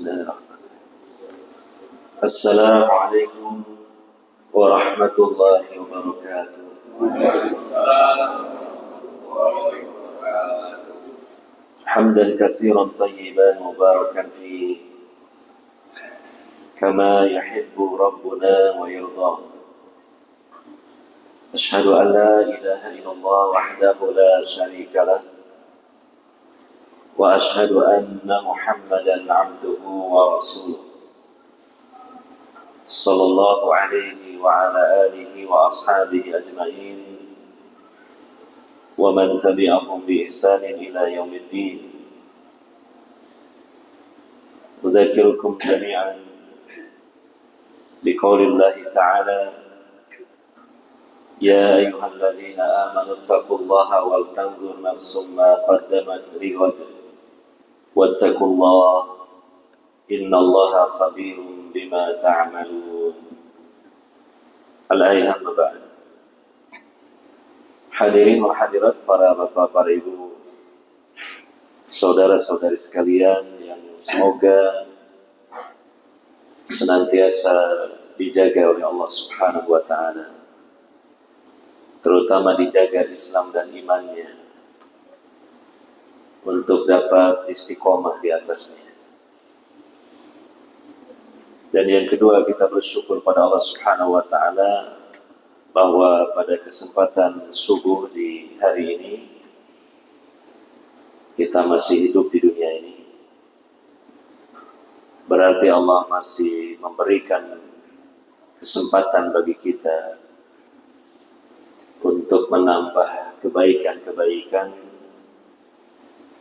Bismillahirrahmanirrahim. Assalamualaikum warahmatullahi wabarakatuh. Hamdan katsiran tayyiban mubarakan fihi kama yuhibbu rabbuna wa yardah. Asyhadu an la ilaha illallah wahdahu la syarika lah wa asyhadu anna Muhammadan 'abduhu wa rasuluh. Sallallahu alaihi wa ala alihi wa ashabihi ajma'in wa man tabi'ahum bi ihsanin ila yaumiddin. Udzakirukum jami'an biqaulillahi ta'ala ya ayyuhalladzina amanu taqullaha wal tanzur nafsum ma qaddamat lighad wattaqullaha innallaha khabirum bima ta'malun. Al-ayah ba'd. Hadirin wa hadirat, para bapak, para ibu, saudara-saudari sekalian yang semoga senantiasa dijaga oleh Allah Subhanahu wa ta'ala, terutama dijaga Islam dan imannya untuk dapat istiqomah di atasnya. Dan yang kedua, kita bersyukur pada Allah Subhanahu wa ta'ala bahwa pada kesempatan subuh di hari ini kita masih hidup di dunia ini. Berarti Allah masih memberikan kesempatan bagi kita untuk menambah kebaikan-kebaikan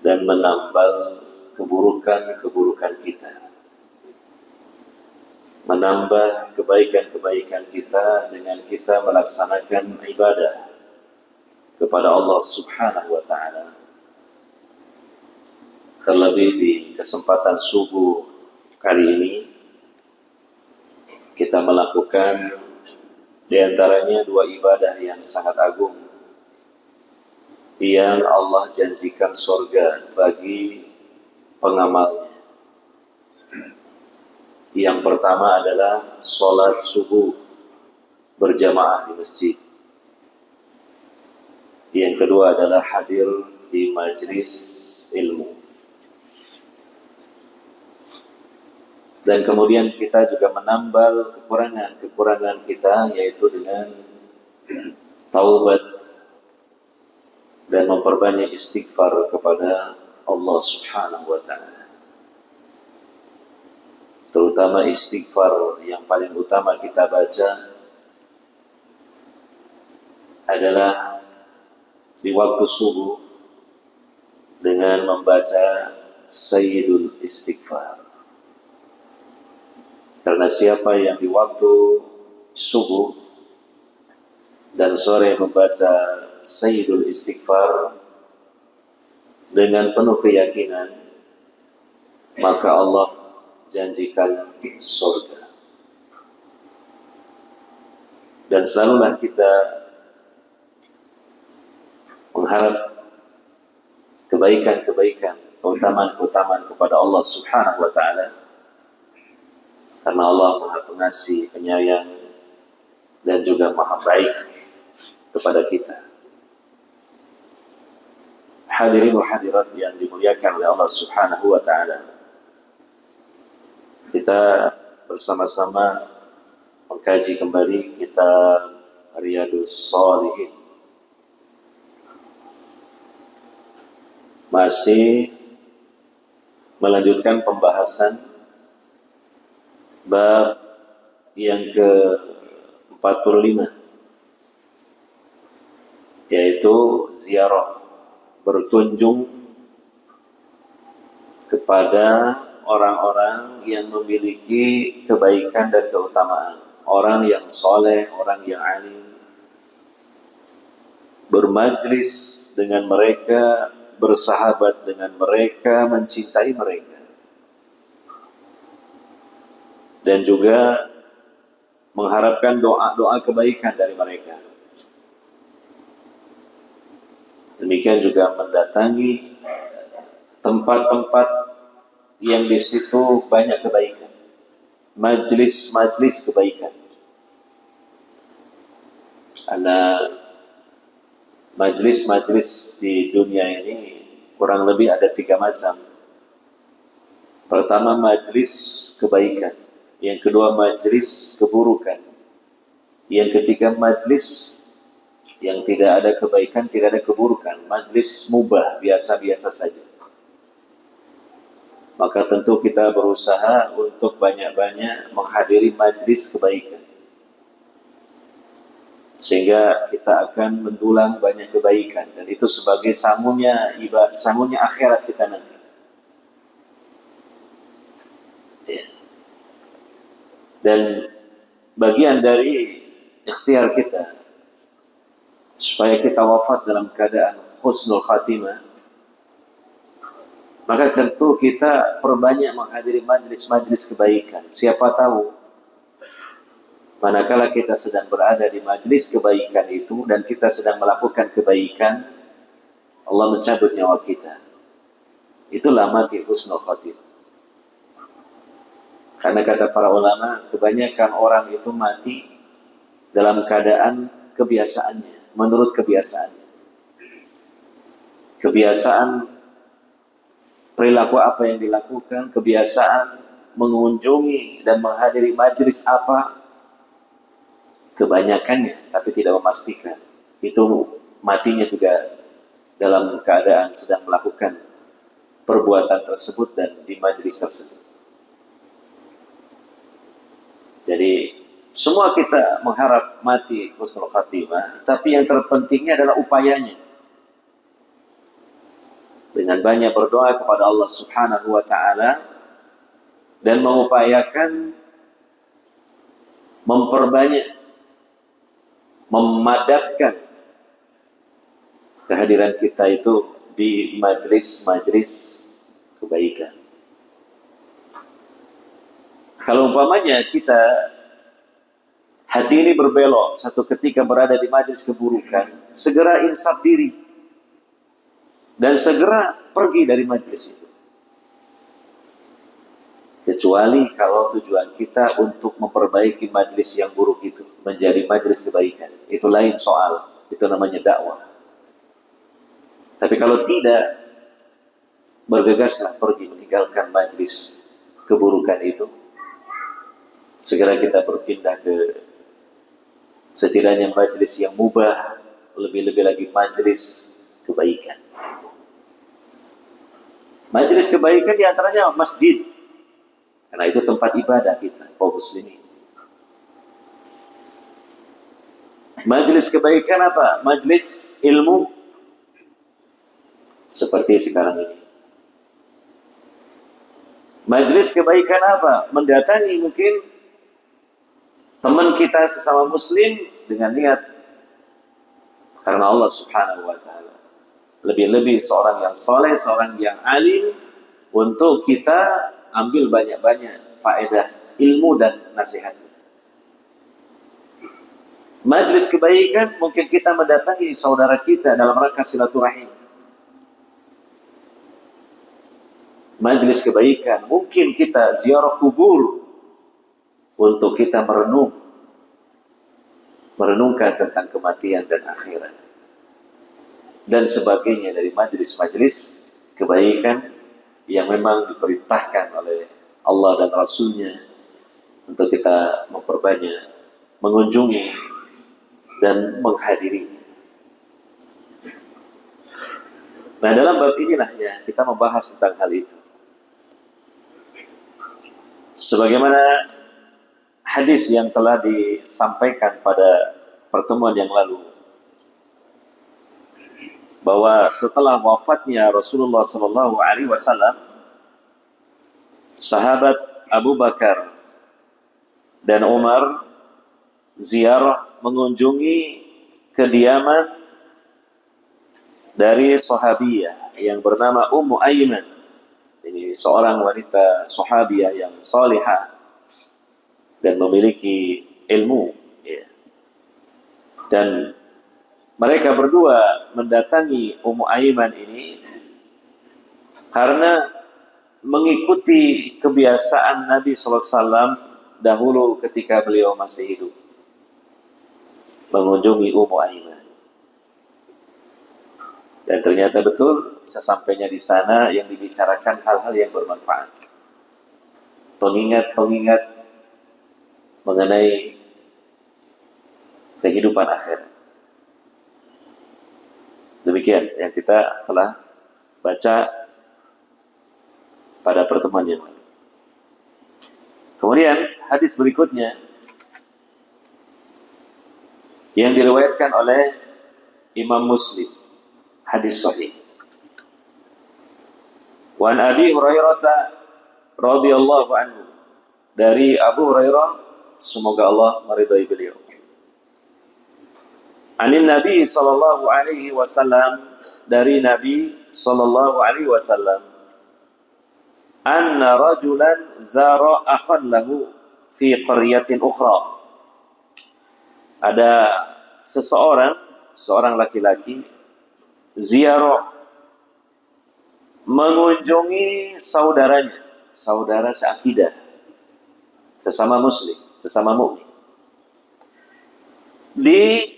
dan menambal keburukan-keburukan kita. Menambah kebaikan-kebaikan kita dengan kita melaksanakan ibadah kepada Allah Subhanahu wa ta'ala. Terlebih di kesempatan subuh kali ini kita melakukan di antaranya dua ibadah yang sangat agung yang Allah janjikan surga bagi pengamalnya. Yang pertama adalah sholat subuh berjamaah di masjid. Yang kedua adalah hadir di majlis ilmu. Dan kemudian kita juga menambal kekurangan kita, yaitu dengan taubat dan memperbanyak istighfar kepada Allah Subhanahu wa ta'ala. Terutama istighfar yang paling utama kita baca adalah di waktu subuh dengan membaca Sayyidul Istighfar. Karena siapa yang di waktu subuh dan sore membaca Sayyidul Istighfar dengan penuh keyakinan, maka Allah janjikan surga. Dan selalulah kita mengharap kebaikan-kebaikan, keutamaan-keutamaan kepada Allah Subhanahu wa ta'ala, karena Allah Maha Pengasih, Penyayang, dan juga Maha Baik kepada kita. Hadirin wa hadirat yang dimuliakan oleh Allah Subhanahu wa ta'ala, kita bersama-sama mengkaji kembali kitab Riyadhus Shalihin. Masih melanjutkan pembahasan bab yang ke-45, yaitu ziarah, berkunjung kepada orang-orang yang memiliki kebaikan dan keutamaan, orang yang soleh, orang yang alim, bermajlis dengan mereka, bersahabat dengan mereka, mencintai mereka, dan juga mengharapkan doa-doa kebaikan dari mereka. Demikian juga mendatangi tempat-tempat yang di situ banyak kebaikan, majlis-majlis kebaikan. Karena majlis-majlis di dunia ini kurang lebih ada 3 macam. Pertama, majlis kebaikan. Yang kedua, majlis keburukan. Yang ketiga, majlis yang tidak ada kebaikan, tidak ada keburukan. Majlis mubah, biasa-biasa saja. Maka tentu kita berusaha untuk banyak-banyak menghadiri majlis kebaikan. Sehingga kita akan mendulang banyak kebaikan. Dan itu sebagai sangunya akhirat kita nanti. Ya. Dan bagian dari ikhtiar kita supaya kita wafat dalam keadaan husnul khatimah, maka tentu kita perbanyak menghadiri majlis-majlis kebaikan. Siapa tahu manakala kita sedang berada di majlis kebaikan itu dan kita sedang melakukan kebaikan, Allah mencabut nyawa kita. Itulah mati husnul khatimah. Karena kata para ulama, kebanyakan orang itu mati dalam keadaan kebiasaannya, menurut kebiasaannya. Kebiasaan perilaku apa yang dilakukan, kebiasaan mengunjungi dan menghadiri majlis apa, kebanyakannya, tapi tidak memastikan. Itu matinya juga dalam keadaan sedang melakukan perbuatan tersebut dan di majlis tersebut. Jadi semua kita mengharap mati husnul khatimah, tapi yang terpentingnya adalah upayanya. Dengan banyak berdoa kepada Allah Subhanahu wa taala dan mengupayakan memperbanyak, memadatkan kehadiran kita itu di majlis-majlis kebaikan. Kalau umpamanya kita hati ini berbelok, satu ketika berada di majlis keburukan, segera insaf diri dan segera pergi dari majlis itu. Kecuali kalau tujuan kita untuk memperbaiki majlis yang buruk itu menjadi majlis kebaikan, itu lain soal, itu namanya dakwah. Tapi kalau tidak, bergegaslah pergi meninggalkan majlis keburukan itu. Segera kita berpindah ke setidaknya majlis yang mubah, lebih-lebih lagi majlis kebaikan. Majlis kebaikan diantaranya masjid, karena itu tempat ibadah kita, kaum muslimin. Majlis kebaikan apa? Majlis ilmu, seperti sekarang ini. Majlis kebaikan apa? Mendatangi mungkin teman kita sesama muslim dengan niat karena Allah Subhanahu wa taala. Lebih-lebih seorang yang soleh, seorang yang alim, untuk kita ambil banyak-banyak faedah ilmu dan nasihat. Majlis kebaikan mungkin kita mendatangi saudara kita dalam rangka silaturahim. Majlis kebaikan mungkin kita ziarah kubur untuk kita merenungkan tentang kematian dan akhirat dan sebagainya dari majlis-majlis kebaikan yang memang diperintahkan oleh Allah dan Rasulnya untuk kita memperbanyak mengunjungi dan menghadirinya. Nah, dalam bab inilah ya kita membahas tentang hal itu. Sebagaimana hadis yang telah disampaikan pada pertemuan yang lalu, bahwa setelah wafatnya Rasulullah SAW, sahabat Abu Bakar dan Umar ziarah mengunjungi kediaman dari sahabiyah yang bernama Ummu Aiman. Ini seorang wanita sahabiyah yang salihah dan memiliki ilmu, ya. Dan mereka berdua mendatangi Ummu Aiman ini karena mengikuti kebiasaan Nabi SAW dahulu ketika beliau masih hidup, mengunjungi Ummu Aiman. Dan ternyata betul, sesampainya di sana yang dibicarakan hal-hal yang bermanfaat. Pengingat-pengingat mengenai kehidupan akhirat. Demikian yang kita telah baca pada pertemuan yang lalu. Kemudian hadis berikutnya yang diriwayatkan oleh Imam Muslim, hadis sahih. Wa an Abi Hurairah radhiyallahu anhu, dari Abu Hurairah, semoga Allah meridai beliau. Anin Nabi sallallahu alaihi wasallam, dari Nabi sallallahu alaihi wasallam, anna rajulan zara akhan lahu fi qaryatin ukhra. Ada seorang laki-laki ziarah, mengunjungi saudaranya, saudara seakidah, sesama muslim, sesama mukmin, di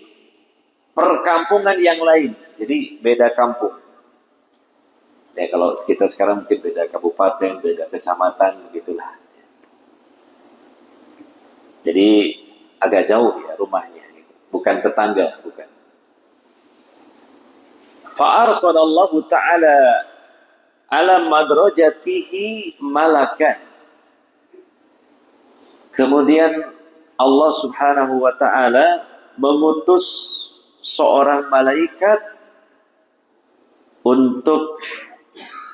perkampungan yang lain. Jadi beda kampung. Ya, kalau kita sekarang mungkin beda kabupaten, beda kecamatan, begitulah. Jadi agak jauh ya rumahnya, gitu. Bukan tetangga, bukan. Fa'arsalallahu ta'ala ala madrajatihi malakan. Kemudian Allah Subhanahu wa ta'ala mengutus seorang malaikat untuk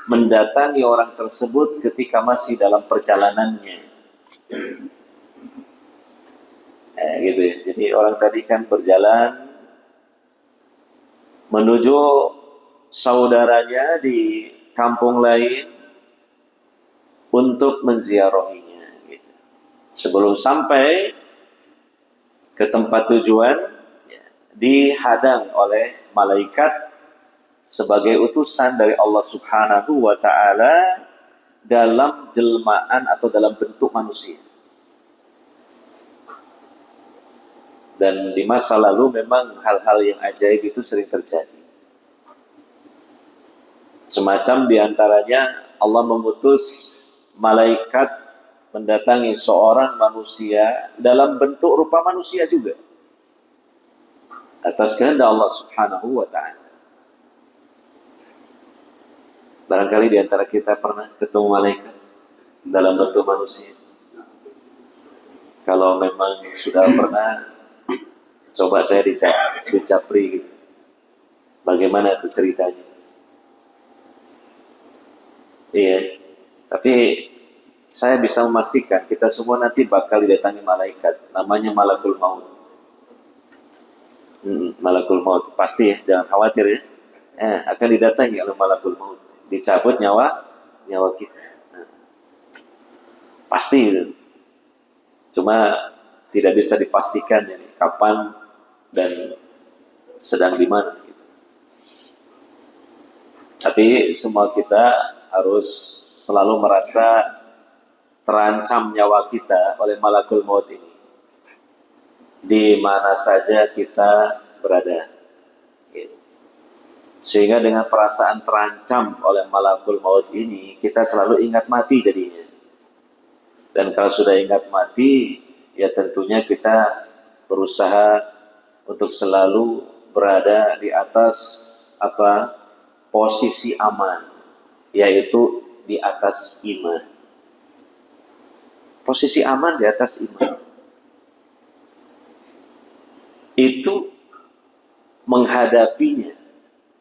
mendatangi orang tersebut ketika masih dalam perjalanannya. Gitu ya. Jadi orang tadi kan berjalan menuju saudaranya di kampung lain untuk menziarahinya. Gitu. Sebelum sampai ke tempat tujuan, dihadang oleh malaikat sebagai utusan dari Allah Subhanahu wa ta'ala dalam jelmaan atau dalam bentuk manusia. Dan di masa lalu memang hal-hal yang ajaib itu sering terjadi. Semacam diantaranya Allah mengutus malaikat mendatangi seorang manusia dalam bentuk rupa manusia juga, atas kehendak Allah Subhanahu wa ta'ala. Barangkali di antara kita pernah ketemu malaikat dalam bentuk manusia. Kalau memang sudah pernah, coba saya dicapri gitu. Bagaimana itu ceritanya? Iya, tapi saya bisa memastikan kita semua nanti bakal didatangi malaikat, namanya Malakul Maut. Malakul Maut pasti ya, jangan khawatir ya. Akan didatangi oleh Malakul Maut, dicabut nyawa kita. Pasti itu. Cuma tidak bisa dipastikan ini kapan dan sedang di mana gitu. Tapi semua kita harus selalu merasa terancam nyawa kita oleh Malakul Maut ini. Di mana saja kita berada. Sehingga dengan perasaan terancam oleh Malakul Maut ini, kita selalu ingat mati jadinya. Dan kalau sudah ingat mati, ya tentunya kita berusaha untuk selalu berada di atas posisi aman, yaitu di atas iman. Posisi aman di atas iman. Itu menghadapinya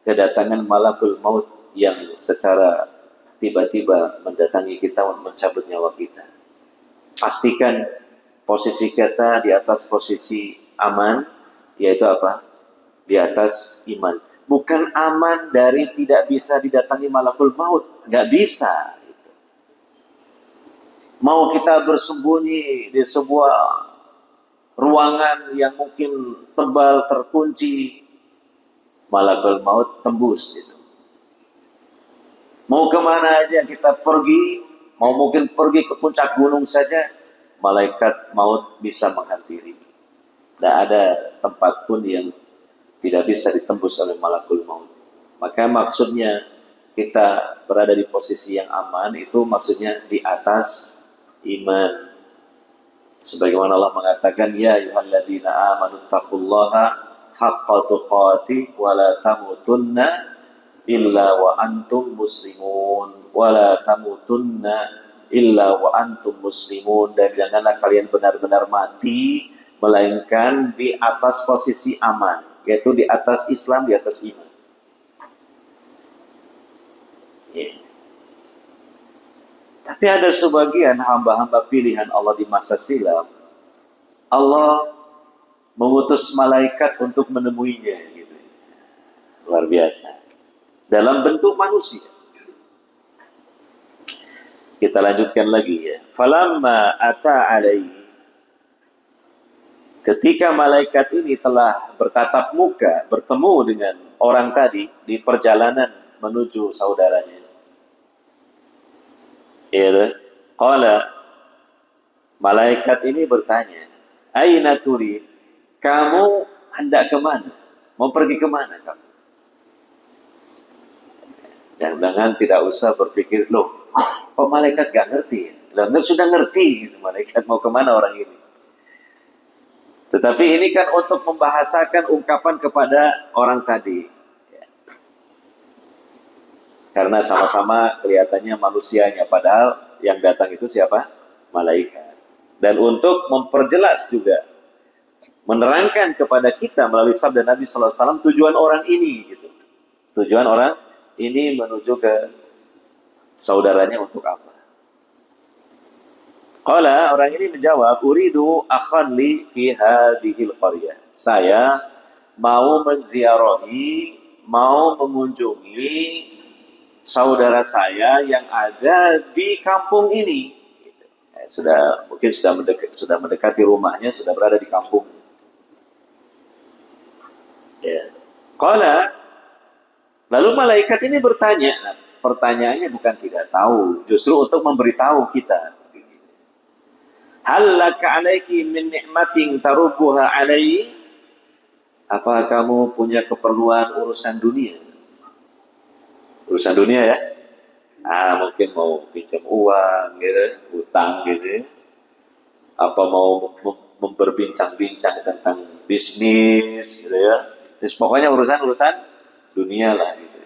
kedatangan Malakul Maut yang secara tiba-tiba mendatangi kita untuk mencabut nyawa kita. Pastikan posisi kita di atas posisi aman, yaitu di atas iman. Bukan aman dari tidak bisa didatangi Malakul Maut, nggak bisa. Mau kita bersembunyi di sebuah ruangan yang mungkin tebal, terkunci, Malakul Maut tembus itu. Mau kemana aja kita pergi, mau mungkin pergi ke puncak gunung saja, malaikat maut bisa menghampiri. Tidak ada tempat pun yang tidak bisa ditembus oleh malakul maut. Maka maksudnya kita berada di posisi yang aman itu maksudnya di atas iman. Sebagaimana Allah mengatakan, ya ayyuhalladzina amanu taqullaha haqqa tuqatih wa la tamutunna illa wa antum muslimun wa la tamutunna illa wa antum muslimun, dan janganlah kalian benar-benar mati melainkan di atas posisi aman, yaitu di atas Islam, di atas iman. Tapi ada sebagian hamba-hamba pilihan Allah di masa silam, Allah mengutus malaikat untuk menemuinya, gitu. Luar biasa. Dalam bentuk manusia. Kita lanjutkan lagi ya. Falamma ata alaihi. Ketika malaikat ini telah bertatap muka, bertemu dengan orang tadi di perjalanan menuju saudaranya. Ya, qala, malaikat ini bertanya, aina turid? Kamu hendak kemana? Mau pergi kemana kamu? Jangan tidak usah berpikir, loh, kok malaikat gak ngerti? Loh, sudah ngerti gitu malaikat mau kemana orang ini. Tetapi ini kan untuk membahasakan ungkapan kepada orang tadi. Karena sama-sama kelihatannya manusianya, padahal yang datang itu siapa? Malaikat. Dan untuk memperjelas juga, menerangkan kepada kita melalui sabda Nabi SAW tujuan orang ini, gitu. Tujuan orang ini menuju ke saudaranya untuk apa? Qala, orang ini menjawab, uridu akhan li fi hadhil qaryah. Saya mau menziarahi, mau mengunjungi saudara saya yang ada di kampung ini. Mungkin sudah mendekati rumahnya, sudah berada di kampung. Ya. Qala, lalu malaikat ini bertanya. Nah, pertanyaannya bukan tidak tahu, justru untuk memberitahu kita. Hal laka alaihi min ni'matin tarubbuha alaihi? Apa kamu punya keperluan urusan dunia? Urusan dunia ya? Mungkin mau pinjam uang gitu, utang gitu. Apa mau memperbincang-bincang tentang bisnis gitu ya. Terus pokoknya urusan dunia lah gitu.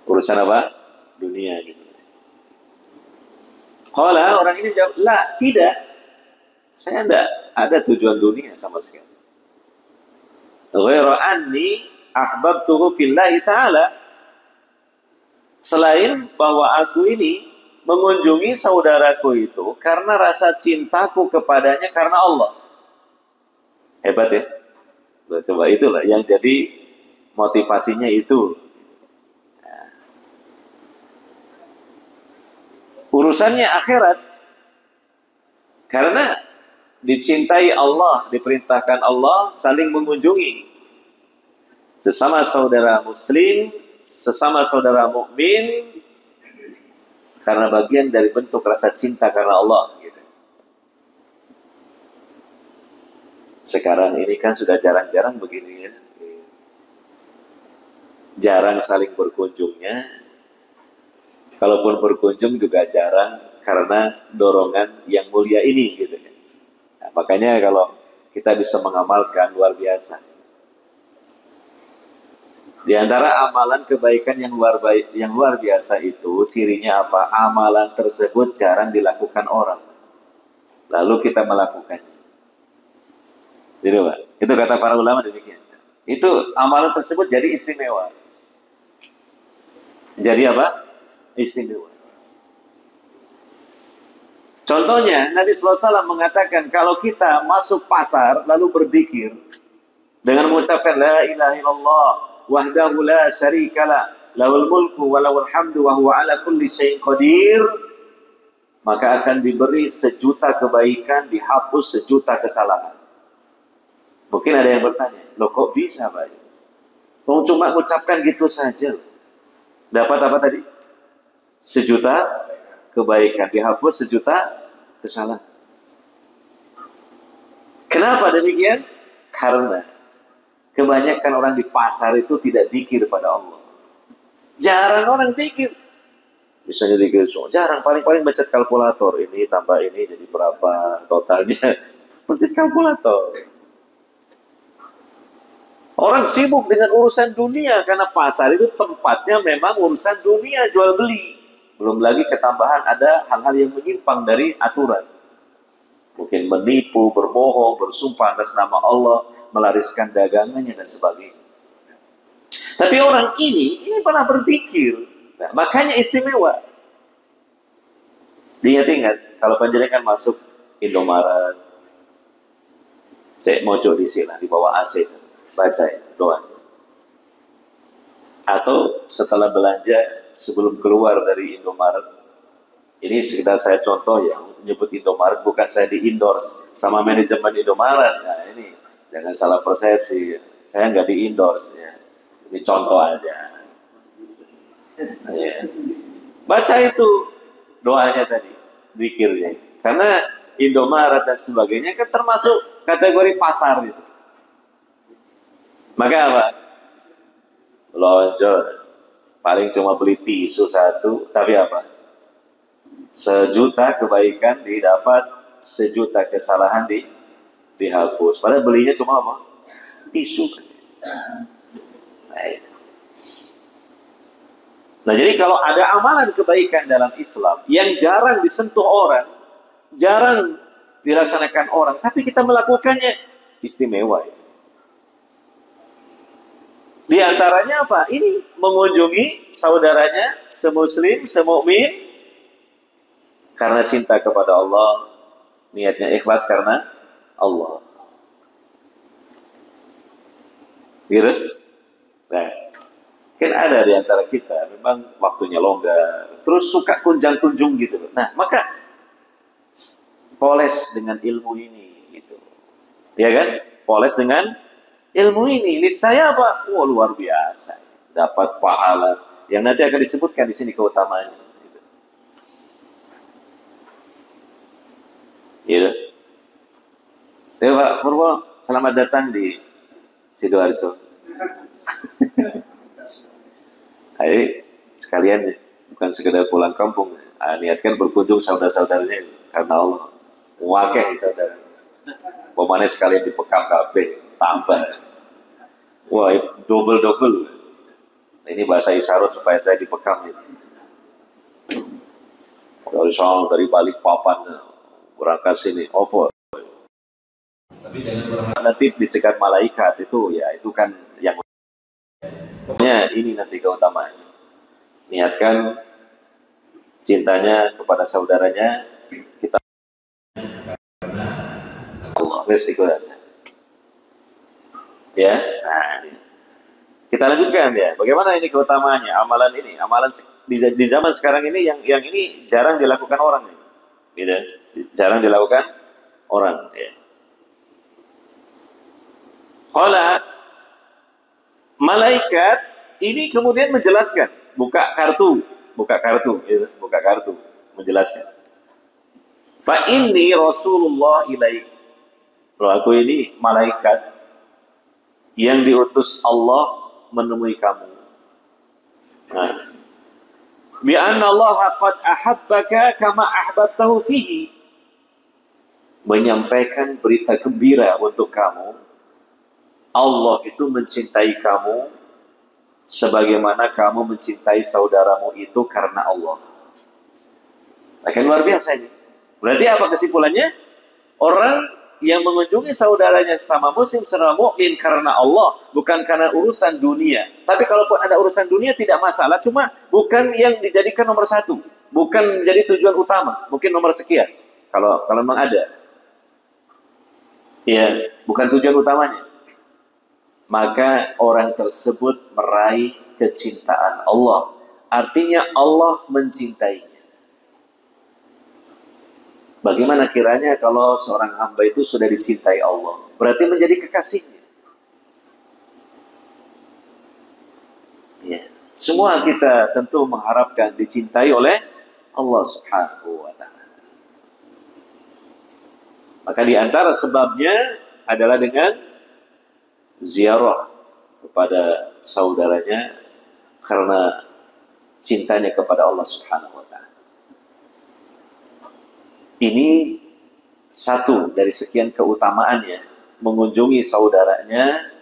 Urusan apa? Dunia gitu. Qala, orang ini jawab, la, tidak. Saya enggak ada tujuan dunia sama sekali. Ghairu anni ahbabtuhu fillahi ta'ala. Selain bahwa aku ini mengunjungi saudaraku itu karena rasa cintaku kepadanya karena Allah. Hebat ya? Coba itulah yang jadi motivasinya itu. Urusannya akhirat. Karena dicintai Allah, diperintahkan Allah saling mengunjungi sesama saudara muslim, sesama saudara mukmin, karena bagian dari bentuk rasa cinta karena Allah gitu. Sekarang ini kan sudah jarang-jarang begini ya. Jarang saling berkunjungnya. Kalaupun berkunjung juga jarang karena dorongan yang mulia ini gitu kan. Nah, makanya kalau kita bisa mengamalkan luar biasa. Di antara amalan kebaikan yang luar biasa itu cirinya apa? Amalan tersebut jarang dilakukan orang. Lalu kita melakukannya. Jadi, Pak, itu kata para ulama demikian. Itu amalan tersebut jadi istimewa. Jadi apa? Istimewa. Contohnya Nabi SAW mengatakan kalau kita masuk pasar lalu berzikir dengan mengucapkan la ilaha illallah wahdahu la syarikalah lahul mulku wa lahul hamdu wa huwa ala kulli syai'in qadir, maka akan diberi 1.000.000 kebaikan, dihapus 1.000.000 kesalahan. Mungkin ada yang bertanya, loh kok bisa Pak? Cuma mengucapkan gitu saja. Dapat apa tadi? 1.000.000 kebaikan, dihapus 1.000.000 kesalahan. Kenapa demikian? Karena kebanyakan orang di pasar itu tidak zikir pada Allah. Jarang orang zikir. Misalnya zikir semua, jarang. Paling-paling baca kalkulator. Ini tambah ini jadi berapa totalnya. Baca kalkulator. Orang sibuk dengan urusan dunia karena pasar itu tempatnya memang urusan dunia, jual beli. Belum lagi ketambahan ada hal-hal yang menyimpang dari aturan. Mungkin menipu, berbohong, bersumpah atas nama Allah, melariskan dagangannya dan sebagainya. Tapi orang ini pernah berzikir. Nah, makanya istimewa. Diingat-ingat, kalau panjenengan masuk Indomaret, saya mojo di sini, di bawah AC, baca ya, doa. Atau setelah belanja, sebelum keluar dari Indomaret, ini sekitar saya contoh ya, menyebut Indomaret, bukan saya di-endorse sama manajemen Indomaret. Nah ini, jangan salah persepsi, saya nggak di-endorse ya. Ini contoh aja. Ya. Baca itu doanya tadi, zikirnya. Karena Indomaret dan sebagainya kan termasuk kategori pasar itu. Maka apa? Lonjol. Paling cuma beli tisu 1, tapi apa? 1.000.000 kebaikan didapat, 1.000.000 kesalahan dihapus. Padahal belinya cuma apa? Tisu. Nah, jadi kalau ada amalan kebaikan dalam Islam yang jarang disentuh orang, jarang dilaksanakan orang, tapi kita melakukannya, istimewa itu. Di antaranya apa? Ini mengunjungi saudaranya, semuslim, semukmin, karena cinta kepada Allah, niatnya ikhlas karena Allah. Gitu? Nah, kan ada di antara kita memang waktunya longgar, terus suka kunjang-kunjung gitu. Nah, maka poles dengan ilmu ini gitu. Ya kan? Poles dengan ilmu ini. Niscaya apa? Wah, luar biasa. Dapat pahala yang nanti akan disebutkan di sini keutamaannya. Gitu. Gitu. Ya, Pak Purwo, selamat datang di Sidoarjo. Ayo, sekalian bukan sekedar pulang kampung, niatkan berkunjung saudara-saudaranya karena Allah. Wakil saudara. Pemane sekalian di Pekam Kabe, tambah. Wah, double. Ini bahasa isyarat supaya saya di Pekam ini. Dari Balikpapan berangkat sini, opo. Tapi jangan berharap nanti dicegat malaikat itu ya, itu kan yang pokoknya ini nanti keutamaan. Niatkan cintanya kepada saudaranya, kita karena Allah. Resiko aja. Ya, nah ini. Kita lanjutkan ya. Bagaimana ini keutamaannya? Amalan ini, amalan di zaman sekarang ini yang ini jarang dilakukan orang. Gitu. Jarang dilakukan orang. Ya. Qala malaikat ini kemudian menjelaskan, buka kartu, gitu, buka kartu, menjelaskan. Fa inni Rasulullah ilaik. Aku ini malaikat yang diutus Allah menemui kamu. Nah, bi anna Allah qad ahabbaka kama ahbabtahu fihi. Menyampaikan berita gembira untuk kamu. Allah itu mencintai kamu sebagaimana kamu mencintai saudaramu itu karena Allah. Akan luar biasa ini. Berarti apa kesimpulannya? Orang yang mengunjungi saudaranya sama muslim, sama mukmin karena Allah, bukan karena urusan dunia. Tapi kalaupun ada urusan dunia tidak masalah, cuma bukan yang dijadikan nomor 1, bukan menjadi tujuan utama, mungkin nomor sekian. Kalau memang ada, ya bukan tujuan utamanya. Maka orang tersebut meraih kecintaan Allah. Artinya Allah mencintainya. Bagaimana kiranya kalau seorang hamba itu sudah dicintai Allah? Berarti menjadi kekasihnya. Ya. Semua kita tentu mengharapkan dicintai oleh Allah Subhanahu wa Ta'ala. Maka di antara sebabnya adalah dengan ziarah kepada saudaranya karena cintanya kepada Allah Subhanahu wa Ta'ala. Ini satu dari sekian keutamaannya, mengunjungi saudaranya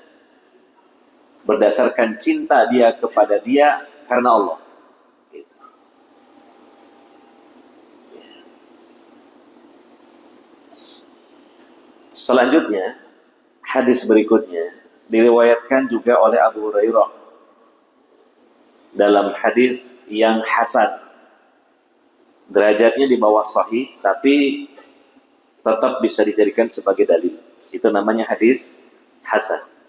berdasarkan cinta dia kepada dia karena Allah. Selanjutnya, hadis berikutnya diriwayatkan juga oleh Abu Hurairah dalam hadis yang hasan. Derajatnya di bawah sahih, tapi tetap bisa dijadikan sebagai dalil. Itu namanya hadis hasan.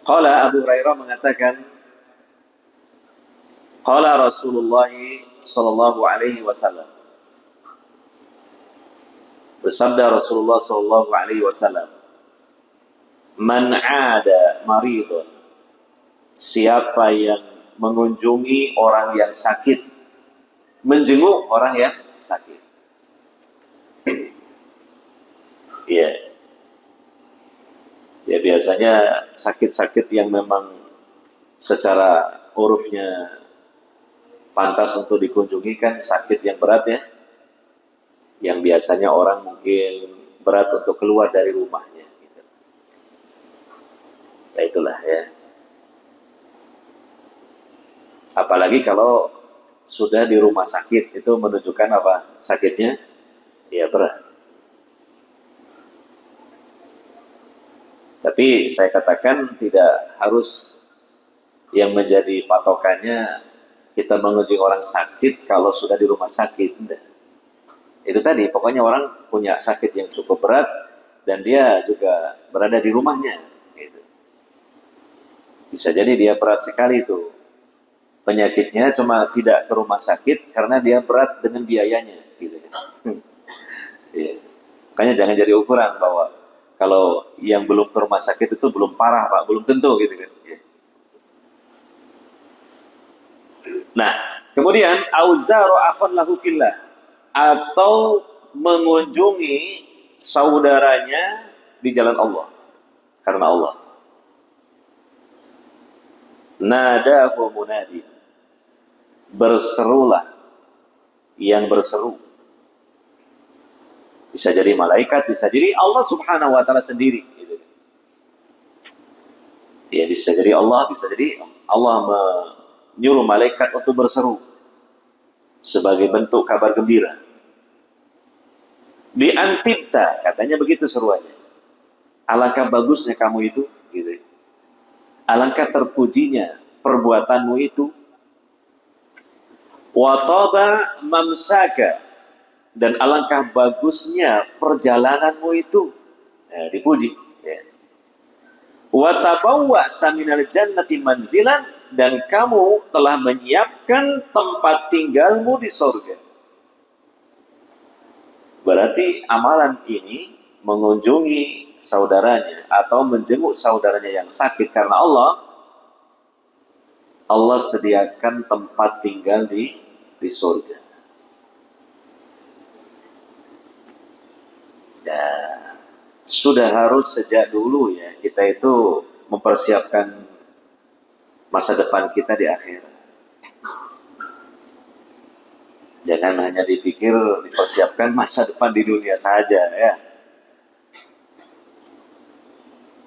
Qala Abu Hurairah mengatakan, qala Rasulullah sallallahu alaihi wasallam. Bersabda Rasulullah sallallahu alaihi wasallam, "Man 'ada maridun." Siapa yang mengunjungi orang yang sakit, menjenguk orang yang sakit. Iya. Ya biasanya sakit-sakit yang memang secara urufnya pantas untuk dikunjungi kan sakit yang berat ya. Yang biasanya orang mungkin berat untuk keluar dari rumahnya. Gitu. Nah itulah ya. Apalagi kalau sudah di rumah sakit, itu menunjukkan apa? Sakitnya ya berat. Tapi saya katakan tidak harus yang menjadi patokannya kita mengunjungi orang sakit kalau sudah di rumah sakit. Enggak. Itu tadi, pokoknya orang punya sakit yang cukup berat dan dia juga berada di rumahnya. Gitu. Bisa jadi dia berat sekali itu penyakitnya, cuma tidak ke rumah sakit karena dia berat dengan biayanya. Gitu. Ya. Makanya jangan jadi ukuran bahwa kalau yang belum ke rumah sakit itu belum parah Pak, belum tentu gitu kan. Ya. Nah, kemudian auzaru akhon lahu fillah, atau mengunjungi saudaranya di jalan Allah karena Allah. Nadahu munadi, berserulah yang berseru. Bisa jadi malaikat, bisa jadi Allah Subhanahu wa Ta'ala sendiri. Ya bisa jadi Allah, bisa jadi Allah menyuruh malaikat untuk berseru sebagai bentuk kabar gembira. Di antibta, katanya begitu seruannya. Alangkah bagusnya kamu itu, gitu. Alangkah terpujinya perbuatanmu itu. Wataba mamsaka, dan alangkah bagusnya perjalananmu itu. Nah, dipuji. Ya. Watabawwa'ta minal jannati manzilan, dan kamu telah menyiapkan tempat tinggalmu di surga. Berarti amalan ini mengunjungi saudaranya atau menjenguk saudaranya yang sakit karena Allah, Allah sediakan tempat tinggal di surga. Dan sudah harus sejak dulu ya kita itu mempersiapkan masa depan kita di akhirat. Jangan hanya dipikir dipersiapkan masa depan di dunia saja ya.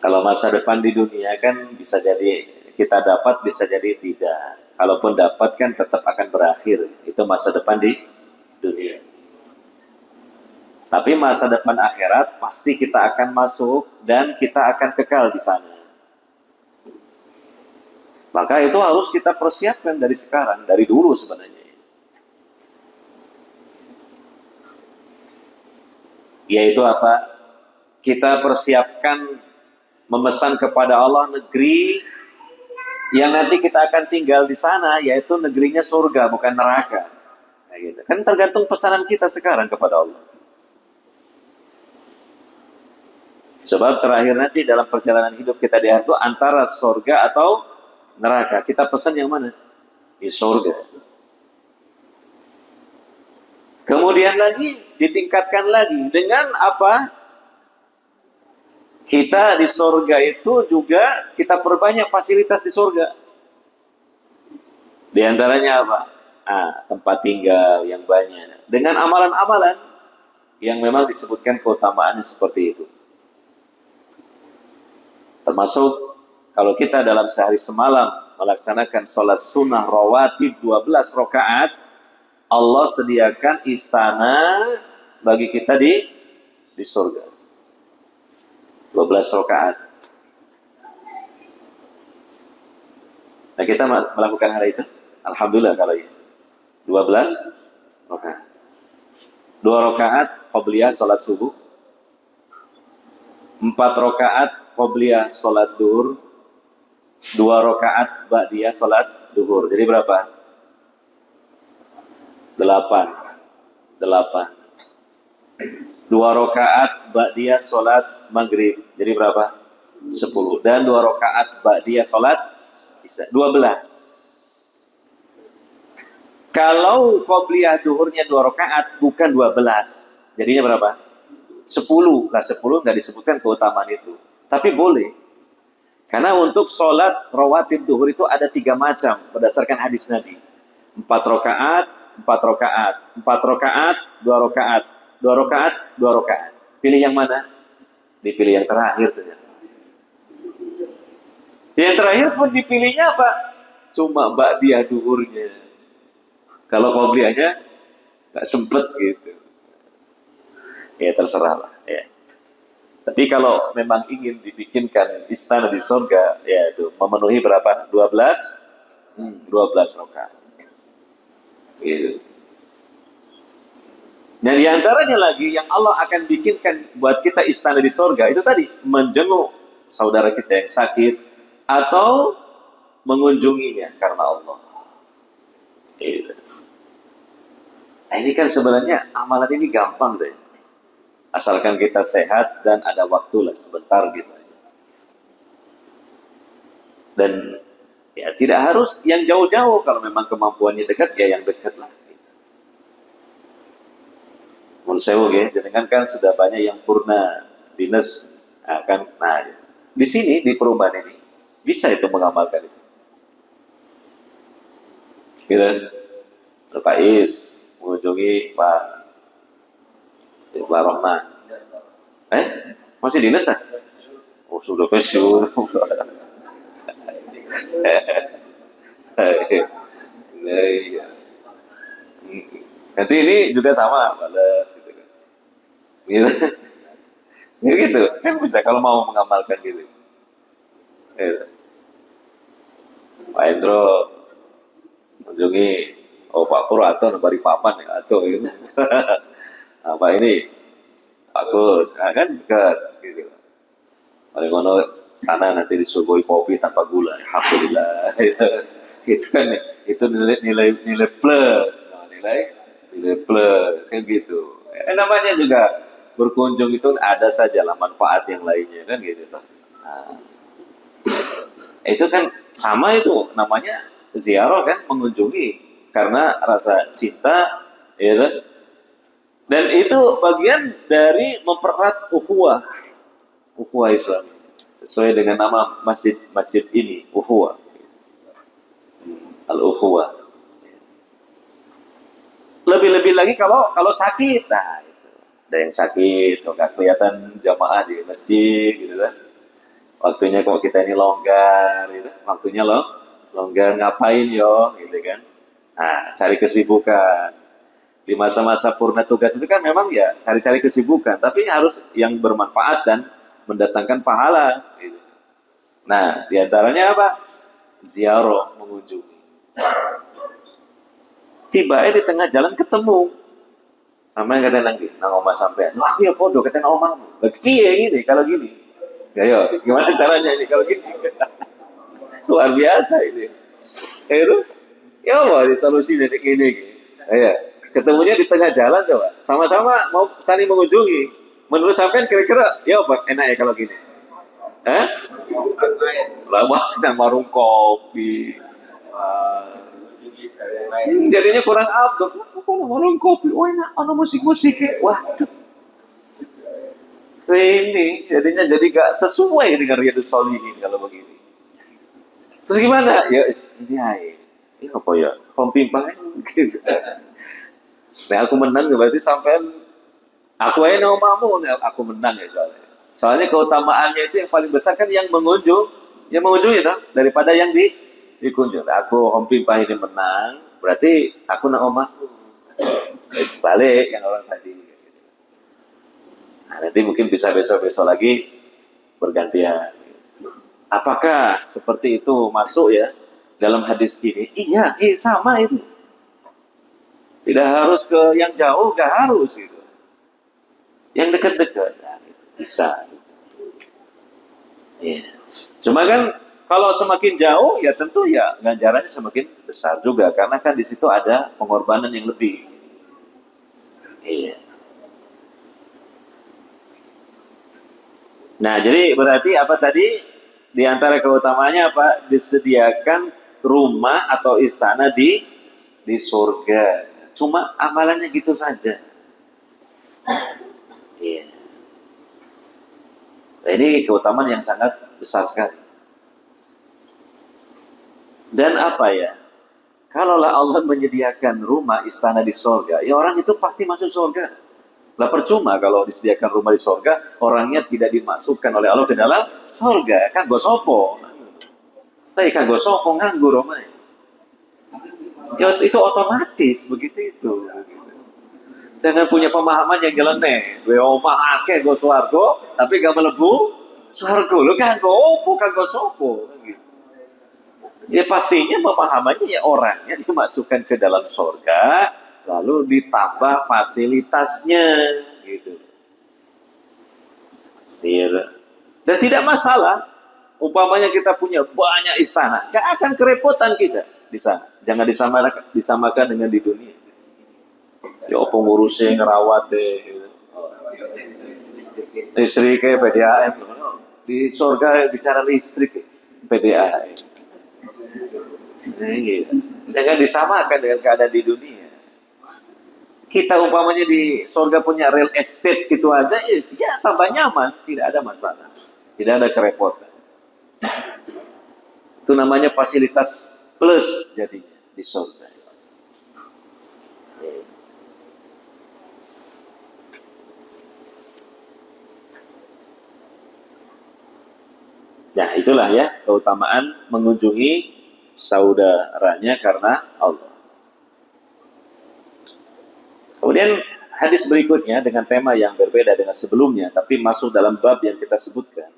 Kalau masa depan di dunia kan bisa jadi kita dapat, bisa jadi tidak. Kalaupun dapat kan tetap akan berakhir. Itu masa depan di dunia. Tapi masa depan akhirat pasti kita akan masuk dan kita akan kekal di sana. Maka itu harus kita persiapkan dari sekarang, dari dulu sebenarnya. Yaitu apa? Kita persiapkan memesan kepada Allah negeri yang nanti kita akan tinggal di sana, yaitu negerinya surga, bukan neraka. Nah, gitu. Kan tergantung pesanan kita sekarang kepada Allah. Sebab terakhir nanti dalam perjalanan hidup kita di akhirat itu antara surga atau neraka. Kita pesan yang mana? Di surga. Kemudian lagi ditingkatkan lagi dengan apa? Kita di surga itu juga kita perbanyak fasilitas di surga. Di antaranya apa? Tempat tinggal yang banyak. Dengan amalan-amalan yang memang disebutkan keutamaannya seperti itu. Termasuk kalau kita dalam sehari semalam melaksanakan sholat sunnah rawatib 12 rakaat, Allah sediakan istana bagi kita di surga. 12 rakaat. Nah, kita melakukan hal itu. Alhamdulillah kalau ini. 12 rakaat. 2 rakaat qabliyah salat subuh. 4 rakaat qabliyah salat duhur. 2 rakaat ba'diyah salat duhur. Jadi berapa? 8. 2 rakaat ba'diyah salat maghrib. Jadi berapa? 10. Dan 2 rakaat ba'diyah salat isya. 12. Kalau qobliyah duhurnya 2 rakaat bukan 12. Jadinya berapa? 10. Lah 10 nggak disebutkan keutamaan itu. Tapi boleh. Karena untuk sholat rawatib duhur itu ada 3 macam berdasarkan hadis Nabi. 4 rakaat, 4 rakaat, 4 rakaat, 2 rakaat, 2 rakaat, 2 rakaat. Pilih yang mana? Dipilih yang terakhir ternyata. Yang terakhir pun dipilihnya apa? Cuma ba'diyah duhurnya. Kalau qobliyahnya nggak sempet gitu. Ya terserah lah. Ya. Tapi kalau memang ingin dibikinkan istana di surga, ya itu memenuhi berapa? 12? 12 rakaat. Gitu. Nah di antaranya lagi yang Allah akan bikinkan buat kita istana di surga itu tadi menjenguk saudara kita yang sakit atau mengunjunginya karena Allah. Gitu. Nah ini kan sebenarnya amalan ini gampang deh. Asalkan kita sehat dan ada waktu lah sebentar gitu aja. Dan ya tidak harus yang jauh-jauh. Kalau memang kemampuannya dekat ya yang dekat lah. Monsewo ya, jangan kan sudah banyak yang purna dinas akan. Nah, di sini di perumahan ini bisa itu mengamalkan itu. Gitu. Pak Is mengunjungi Pak Rahman. Masih dinas tak? Oh sudah pensiun. Nanti ini juga sama, balas gitu kan. Gitu. Ya gitu, kan bisa kalau mau mengamalkan gitu. Gitu. Pak Endro mengunjungi Pak Pur atau bari papan ya atau gitu. Apa ini bagus, kan dekat gitu. Paling mana sana nanti disuguhi kopi tanpa gula, alhamdulillah. Itu kan itu nilai plus, nilai plus kan gitu. Namanya juga berkunjung itu ada sajalah manfaat yang lainnya kan gitu. Nah, itu kan sama itu namanya ziarah kan, mengunjungi karena rasa cinta, ya kan? Dan itu bagian dari mempererat ukhuwah Islam. Sesuai dengan nama masjid ini, ukhuwah. Al-ukhuwah. Lebih-lebih lagi kalau sakit, nah itu. Ada yang sakit, kalau nggak kelihatan jamaah di masjid, gitu kan. Waktunya kalau kita ini longgar, gitu. Waktunya longgar ngapain yo, gitu kan. Nah, cari kesibukan. Di masa-masa purna tugas itu kan memang ya cari-cari kesibukan, tapi harus yang bermanfaat dan mendatangkan pahala. Gitu. Nah, diantaranya apa? Ziarah, mengunjungi. Tiba di tengah jalan ketemu sama yang kata lagi, nang omah sampean. Wah, aku ya podo kata nang omahmu. Piye gini kalau gini? Ya, gimana caranya ini kalau gini? Luar biasa ini. Itu ya Allah, solusi dari ini. Ya. Ketemunya di tengah jalan coba, sama-sama mau saling mengunjungi. Menurut sampean kira-kira ya apa enak ya kalau gini? Hah? Lama nang warung kopi. Jadinya kurang abdul. Kalau warung kopi, oh enak, ada musik-musik. Wah, ini jadinya jadi gak sesuai dengan Riyadhus Shalihin kalau begini. Terus gimana? Ya ini aja. Ini apa ya? Pempimpin gitu. Nah aku menang berarti sampean aku aja nomormu, aku menang ya soalnya. Soalnya keutamaannya itu yang paling besar kan yang mengunjung itu daripada yang dikunjung. Nah, aku pempimpin ini menang, berarti aku nak omahku. Balik yang orang tadi. Nah, nanti mungkin bisa besok-besok lagi bergantian. Apakah seperti itu masuk ya dalam hadis ini? Iya, sama itu. Tidak harus ke yang jauh, gak harus gitu. Yang dekat-dekat, nah, bisa. Ya. Cuma kan kalau semakin jauh ya tentu ya ganjarannya semakin besar juga karena kan di situ ada pengorbanan yang lebih. Iya. Nah, jadi berarti apa tadi? Di antara keutamaannya apa? Disediakan rumah atau istana di surga. Cuma amalannya gitu saja. Iya. Nah, ini keutamaan yang sangat besar sekali. Dan apa ya? Kalaulah Allah menyediakan rumah istana di surga, ya orang itu pasti masuk surga. Lah percuma kalau disediakan rumah di surga, orangnya tidak dimasukkan oleh Allah ke dalam surga. Kan gosopo. Tapi kan gosopo nganggur omai. Ya, itu otomatis begitu itu. Jangan punya pemahaman yang jeleneh. We omah akeh go swarga, tapi gak melebu swarga. Lu kan go sopo. Ya pastinya pemahamannya ya orangnya dimasukkan ke dalam surga, lalu ditambah fasilitasnya gitu. Dan tidak masalah. Umpamanya kita punya banyak istana, gak akan kerepotan kita di sana. Jangan disamakan dengan di dunia. Ya pengurusnya ngerawat listrik kayak PDAM. Di surga bicara listrik PDAM. Nah, gitu. Jangan disamakan dengan keadaan di dunia. Kita umpamanya di surga punya real estate gitu aja, ya tambah nyaman, tidak ada masalah, tidak ada kerepotan. Itu namanya fasilitas plus jadinya di surga. Nah itulah ya keutamaan mengunjungi saudaranya karena Allah. Kemudian hadis berikutnya dengan tema yang berbeda dengan sebelumnya, tapi masuk dalam bab yang kita sebutkan.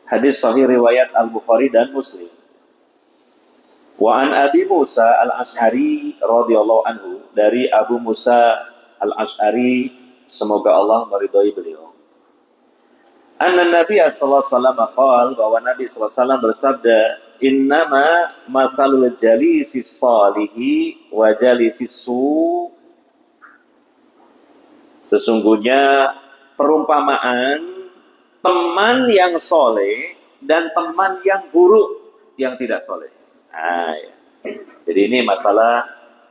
Hadis sahih riwayat Al-Bukhari dan Muslim. Wa an Abi Musa Al-Asy'ari radhiyallahu anhu, dari Abu Musa Al-Asy'ari semoga Allah meridhai beliau. Anna Nabi sallallahu alaihi wasallam qaal, bahwa Nabi sallallahu alaihi wasallam bersabda, innama masalul jalisi salihi wa jalisi su, sesungguhnya perumpamaan teman yang soleh dan teman yang buruk yang tidak soleh. Nah, ya. Jadi ini masalah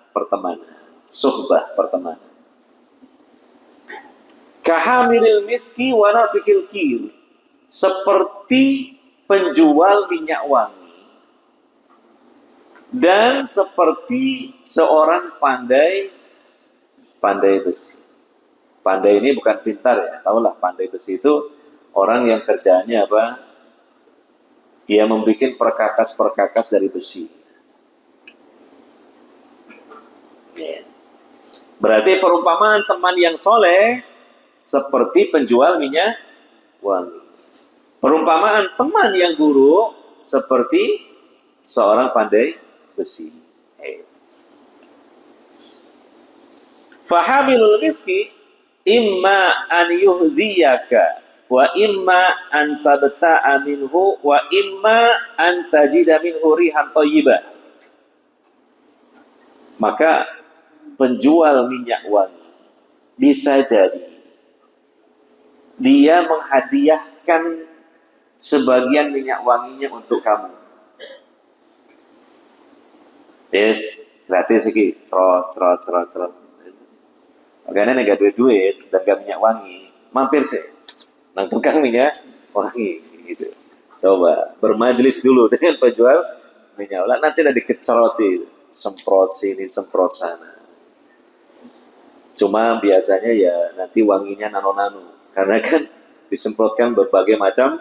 pertemanan, suhbah pertemanan. Kahamilil miski wa nafikil kir, seperti penjual minyak wangi dan seperti seorang pandai besi. Pandai ini bukan pintar ya, tahulah pandai besi itu orang yang kerjanya apa? Dia membuat perkakas-perkakas dari besi. Berarti perumpamaan teman yang soleh seperti penjual minyak wangi. Perumpamaan teman yang buruk seperti seorang pandai besi. Fahamilul miski imma an yuhdiyaka wa imma an tabta'a minhu wa imma an tajida minhu rihan thayyibah. Maka penjual minyak wangi bisa jadi dia menghadiahkan sebagian minyak wanginya untuk kamu. Yes, gratis iki, cerot. Makanya nek gak duit dan gak minyak wangi, mampir sih nang tukang minyak wangi gitu. Coba bermajlis dulu dengan penjual minyak wangi, nanti udah dikeceroti, semprot sini, semprot sana. Cuma biasanya ya nanti wanginya nano-nano, karena kan disemprotkan berbagai macam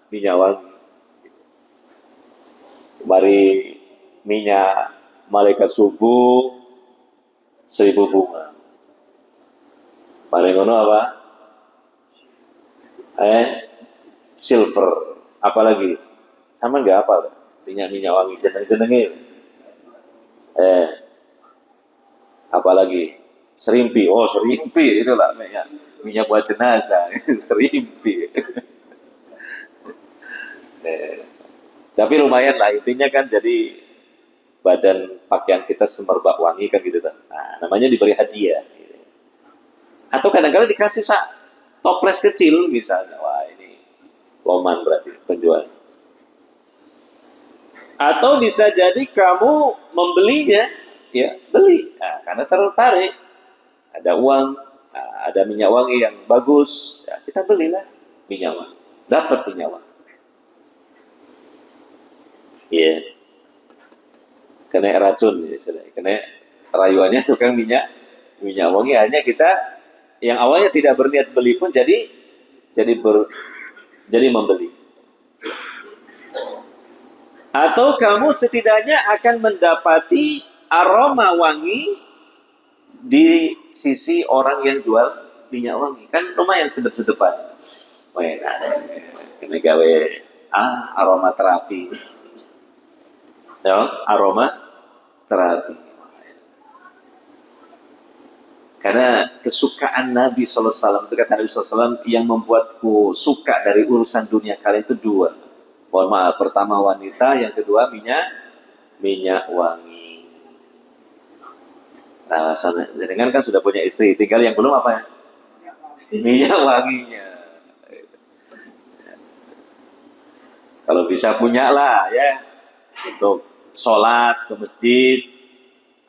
minyak wangi. Mari minyak malaikat subuh 1000 bunga. Mari ngono apa? Silver. Apalagi? Sama nggak apa? Minyak wangi jeneng-jenenge. Apalagi? Serimpi. Oh, serimpi itulah minyak buat jenazah. Serimpi. Tapi lumayan lah, intinya kan jadi badan pakaian kita semerbak wangi kan gitu kan. Nah, namanya diberi hadiah. Atau kadang-kadang dikasih toples kecil misalnya. Wah, ini loman berarti penjual. Atau bisa jadi kamu membelinya, ya beli, karena tertarik. Ada uang, ada minyak wangi yang bagus, ya, kita belilah minyak wangi, dapat minyak wangi. Iya, kena racun, kena rayuannya tukang minyak wangi. Hanya kita yang awalnya tidak berniat beli pun jadi membeli. Atau kamu setidaknya akan mendapati aroma wangi di sisi orang yang jual minyak wangi. Kan lumayan sedep-sedepan. Ini gawe aroma terapi. Ya, aroma terapi. Karena kesukaan Nabi SAW, itu kata Nabi SAW, yang membuatku suka dari urusan dunia kalian itu dua. Mohon maaf, pertama wanita, yang kedua minyak wangi. Nah, dengan kan sudah punya istri, tinggal yang belum apa ya? Minyak wanginya. Kalau bisa punya lah ya, untuk sholat ke masjid,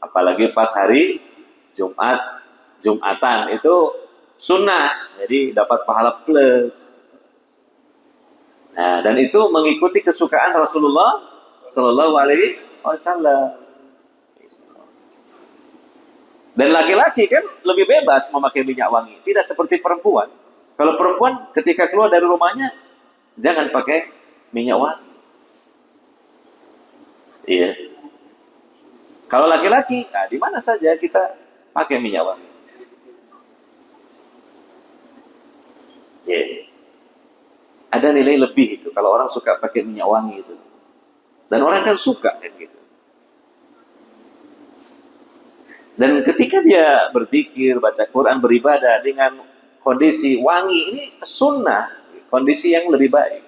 apalagi pas hari Jumatan itu sunnah, jadi dapat pahala plus. Nah, dan itu mengikuti kesukaan Rasulullah Sallallahu Alaihi Wasallam. Dan laki-laki kan lebih bebas memakai minyak wangi, tidak seperti perempuan. Kalau perempuan ketika keluar dari rumahnya jangan pakai minyak wangi. Iya. Kalau laki-laki, di mana saja kita pakai minyak wangi. Yeah. Ada nilai lebih itu kalau orang suka pakai minyak wangi itu. Dan orang kan suka kan gitu. Dan ketika dia berzikir, baca Quran, beribadah dengan kondisi wangi, ini sunnah, kondisi yang lebih baik.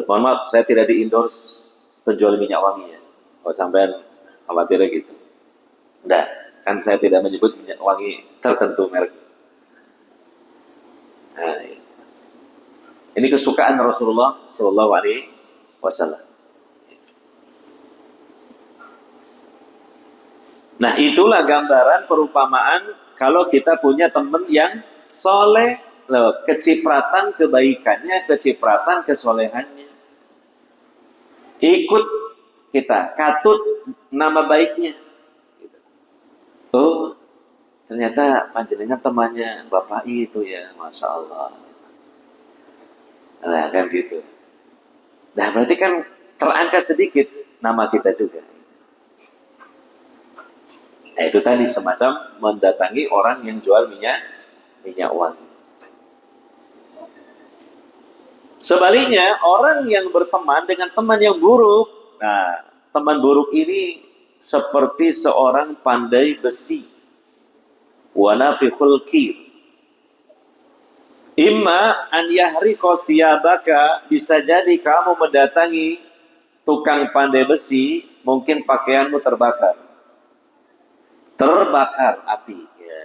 Mohon maaf, saya tidak di-endorse penjual minyak wangi ya. Kalau sampai khawatirnya gitu. Enggak, kan saya tidak menyebut minyak wangi tertentu merek. Nah, ini kesukaan Rasulullah Sallallahu Alaihi Wasallam. Nah, itulah gambaran perumpamaan kalau kita punya teman yang soleh, kecipratan kebaikannya, kecipratan kesolehannya. Ikut kita, katut nama baiknya. Oh, ternyata panjenengan temannya Bapak itu ya, Masya Allah. Nah, kan gitu. Nah, berarti kan terangkat sedikit nama kita juga. Nah, itu tadi semacam mendatangi orang yang jual minyak wangi. Sebaliknya, orang yang berteman dengan teman yang buruk. Nah, teman buruk ini seperti seorang pandai besi. Wa nafikhul kir. Imma an yahriqa siyabaka, bisa jadi kamu mendatangi tukang pandai besi, mungkin pakaianmu terbakar api ya.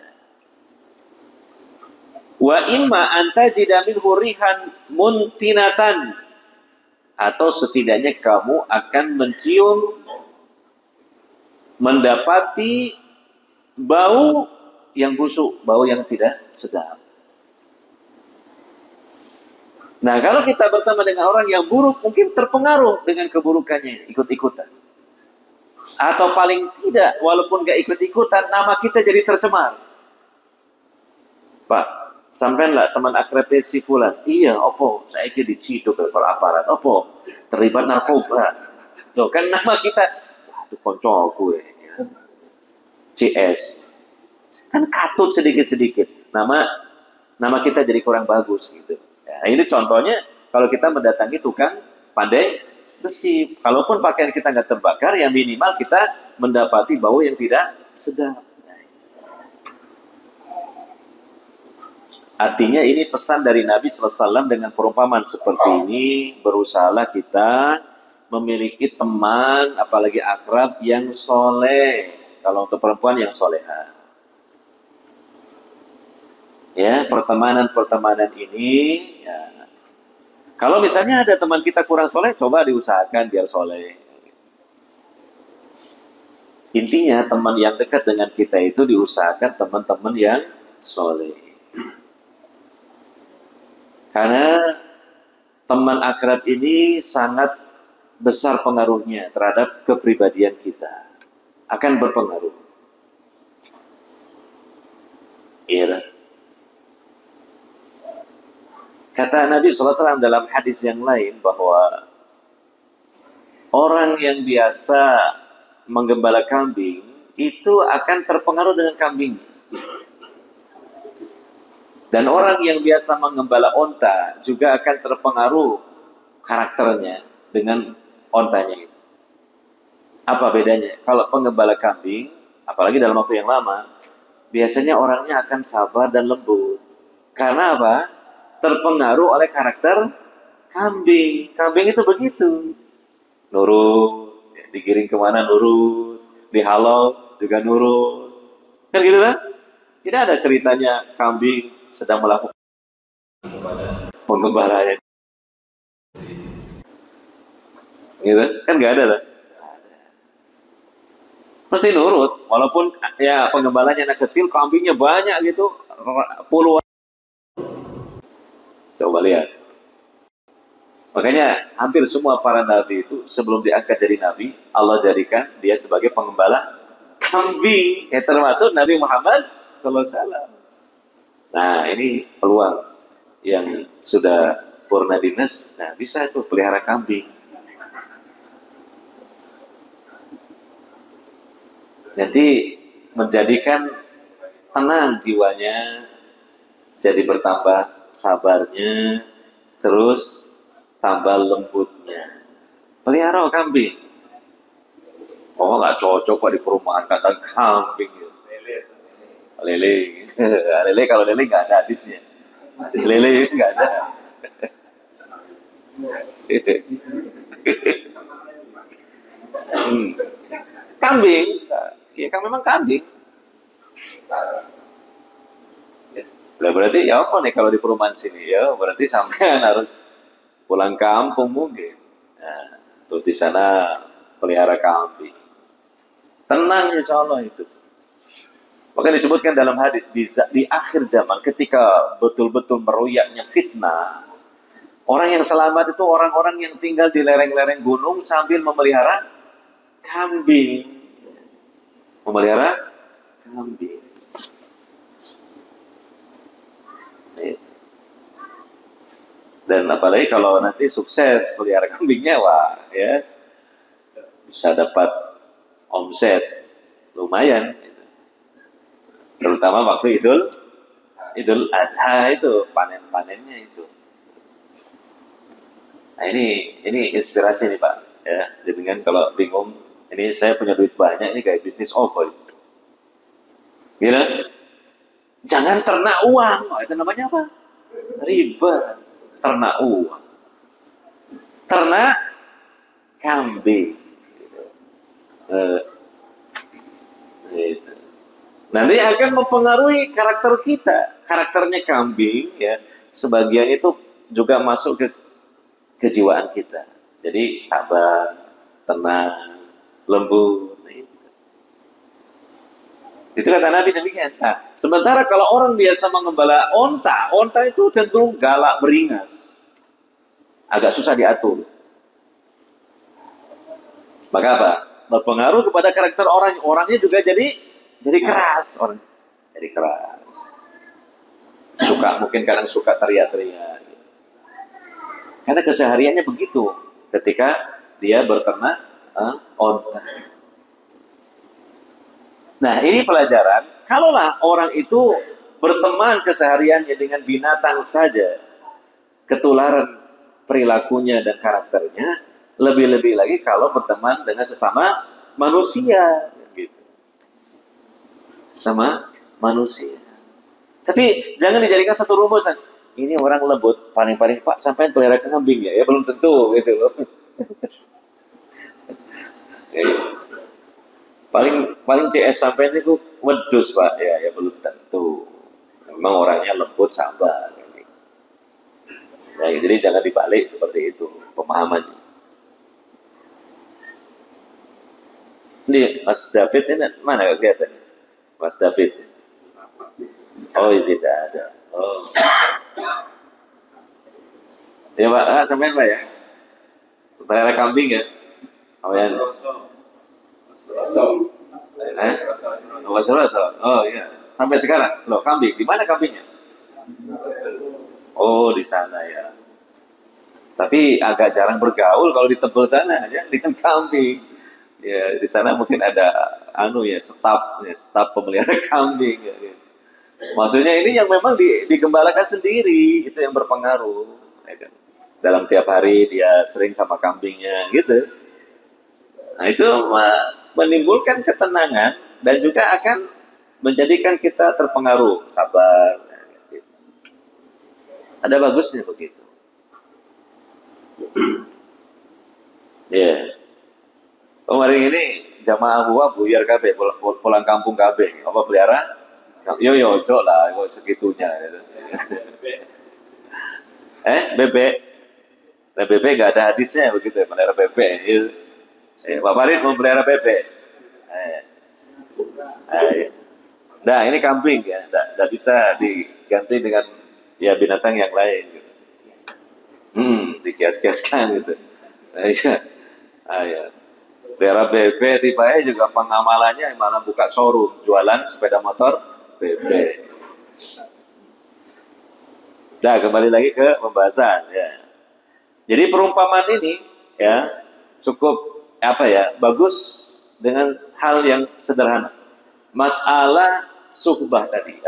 Wa imma antajida minhu rihan muntinatan, atau setidaknya kamu akan mendapati bau yang busuk, bau yang tidak sedap. Nah, kalau kita bertemu dengan orang yang buruk, mungkin terpengaruh dengan keburukannya, ikut-ikutan. Atau paling tidak, walaupun gak ikut-ikutan, nama kita jadi tercemar. Pak, sampean lah teman akrabnya si fulan. Iya, opo, saya diciduk oleh aparat. Opo, terlibat narkoba. Loh, kan nama kita, waduh, konco gue. CS. Kan katut sedikit-sedikit. Nama kita jadi kurang bagus gitu. Nah, ini contohnya kalau kita mendatangi tukang pandai besi. Kalaupun pakaian kita nggak terbakar, yang minimal kita mendapati bau yang tidak sedap. Artinya ini pesan dari Nabi SAW dengan perumpamaan seperti ini. Berusahalah kita memiliki teman, apalagi akrab yang soleh. Kalau untuk perempuan yang soleha. Ya, pertemanan ini ya. Kalau misalnya ada teman kita kurang soleh, coba diusahakan biar soleh. Intinya teman yang dekat dengan kita itu diusahakan teman-teman yang soleh. Karena teman akrab ini sangat besar pengaruhnya terhadap kepribadian kita. Akan berpengaruh. Iya. Kata Nabi SAW dalam hadis yang lain bahwa orang yang biasa menggembala kambing itu akan terpengaruh dengan kambing. Dan orang yang biasa menggembala onta juga akan terpengaruh karakternya dengan ontanya itu. Apa bedanya? Kalau penggembala kambing, apalagi dalam waktu yang lama, biasanya orangnya akan sabar dan lembut. Karena apa? Terpengaruh oleh karakter kambing. Kambing itu begitu. Nurut, digiring kemana nurut, dihalau juga nurut. Kan gitu kan? Tidak ada ceritanya kambing sedang melakukan penggembalanya. Gitu kan nggak ada lah. Mesti nurut, walaupun ya penggembalanya anak kecil, kambingnya banyak gitu, puluhan. Coba lihat. Makanya hampir semua para nabi itu sebelum diangkat jadi nabi, Allah jadikan dia sebagai pengembala kambing. Termasuk Nabi Muhammad SAW. Nah, ini peluang yang sudah purna dinas. Nah, bisa itu pelihara kambing. Nanti menjadikan tenang jiwanya, jadi bertambah sabarnya, terus tambah lembutnya. Pelihara kambing. Oh, nggak cocok kok di perumahan kata kambing. Lele. Lele kalau lele nggak ada hadisnya. Hadis lele nggak ada. Kambing, ya kan memang kambing. Lah berarti ya apa nih kalau di perumahan sini ya berarti sampean harus pulang kampung mungkin. Nah, terus di sana pelihara kambing. Tenang insya Allah itu. Maka disebutkan dalam hadis di akhir zaman ketika betul-betul meroyaknya fitnah, orang yang selamat itu orang-orang yang tinggal di lereng-lereng gunung sambil memelihara kambing. Memelihara kambing. Dan apalagi kalau nanti sukses pelihara kambingnya, wah ya bisa dapat omset lumayan. Terutama waktu Idul Adha itu panen-panennya itu. Nah ini inspirasi nih Pak. Ya, jadi kan kalau bingung, ini saya punya duit banyak, ini kayak bisnis apa itu? Gitu? Jangan ternak uang, itu namanya apa? Riba. Ternak uang, ternak kambing. Gitu. Nanti akan mempengaruhi karakter kita. karakternya kambing ya, sebagian itu juga masuk ke kejiwaan kita. Jadi sabar, tenang, lembut. Itu kata Nabi demikian. Nah, sementara kalau orang biasa mengembala onta, onta itu cenderung galak, beringas, agak susah diatur. Maka apa? Berpengaruh kepada karakter orang. Orangnya juga jadi keras. Orang jadi keras. Mungkin kadang suka teriak-teriak. Gitu. Karena kesehariannya begitu. Ketika dia berternak onta. Nah, ini pelajaran. Kalaulah orang itu berteman kesehariannya dengan binatang saja, ketularan perilakunya dan karakternya, lebih-lebih lagi kalau berteman dengan sesama manusia, gitu. Sama manusia. Tapi jangan dijadikan satu rumusan. Ini orang lembut, paling-paling Pak sampai pelihara kambing ya belum tentu, gitu loh. paling CS sampai itu wedus Pak ya belum tentu. Memang orangnya lembut, sabar. Nah, jadi jangan dibalik seperti itu pemahamannya. Ini Mas David ini mana kelihatan? Mas David. Oh, izin aja. Oh. Ya Pak, sampean Pak ya. Pelihara kambing ya. Sampean. Oh iya. Sampai sekarang. Loh, kambing. Di mana kambingnya? Oh, di sana ya. Tapi agak jarang bergaul kalau di Tebel sana ya dengan kambing. Ya, di sana mungkin ada staf pemelihara kambing ya. Maksudnya ini yang memang digembalakan sendiri, itu yang berpengaruh. Ya kan? Dalam tiap hari dia sering sama kambingnya gitu. Nah, itu menimbulkan ketenangan dan juga akan menjadikan kita terpengaruh, sabar. Gitu. Ada bagusnya begitu. Ya. Yeah. Kemarin ini jamaah gua buyar KB, pulang kampung KB. Apa pelihara? Yo cok lah, kok segitunya. Gitu. Bebek. Nah, bebek gak ada hadisnya begitu ya, pelihara bebek. Gitu. Pak Farid mau pelihara bebek. Nah, ini kambing ya, tidak bisa diganti dengan ya binatang yang lain. Gitu. Dikias-kiaskan gitu. Ya. Pelihara bebek tiba-tiba juga pengamalannya malah buka showroom jualan sepeda motor bebek. Nah, kembali lagi ke pembahasan ya. Jadi perumpamaan ini ya cukup bagus dengan hal yang sederhana. Masalah suhbah tadi,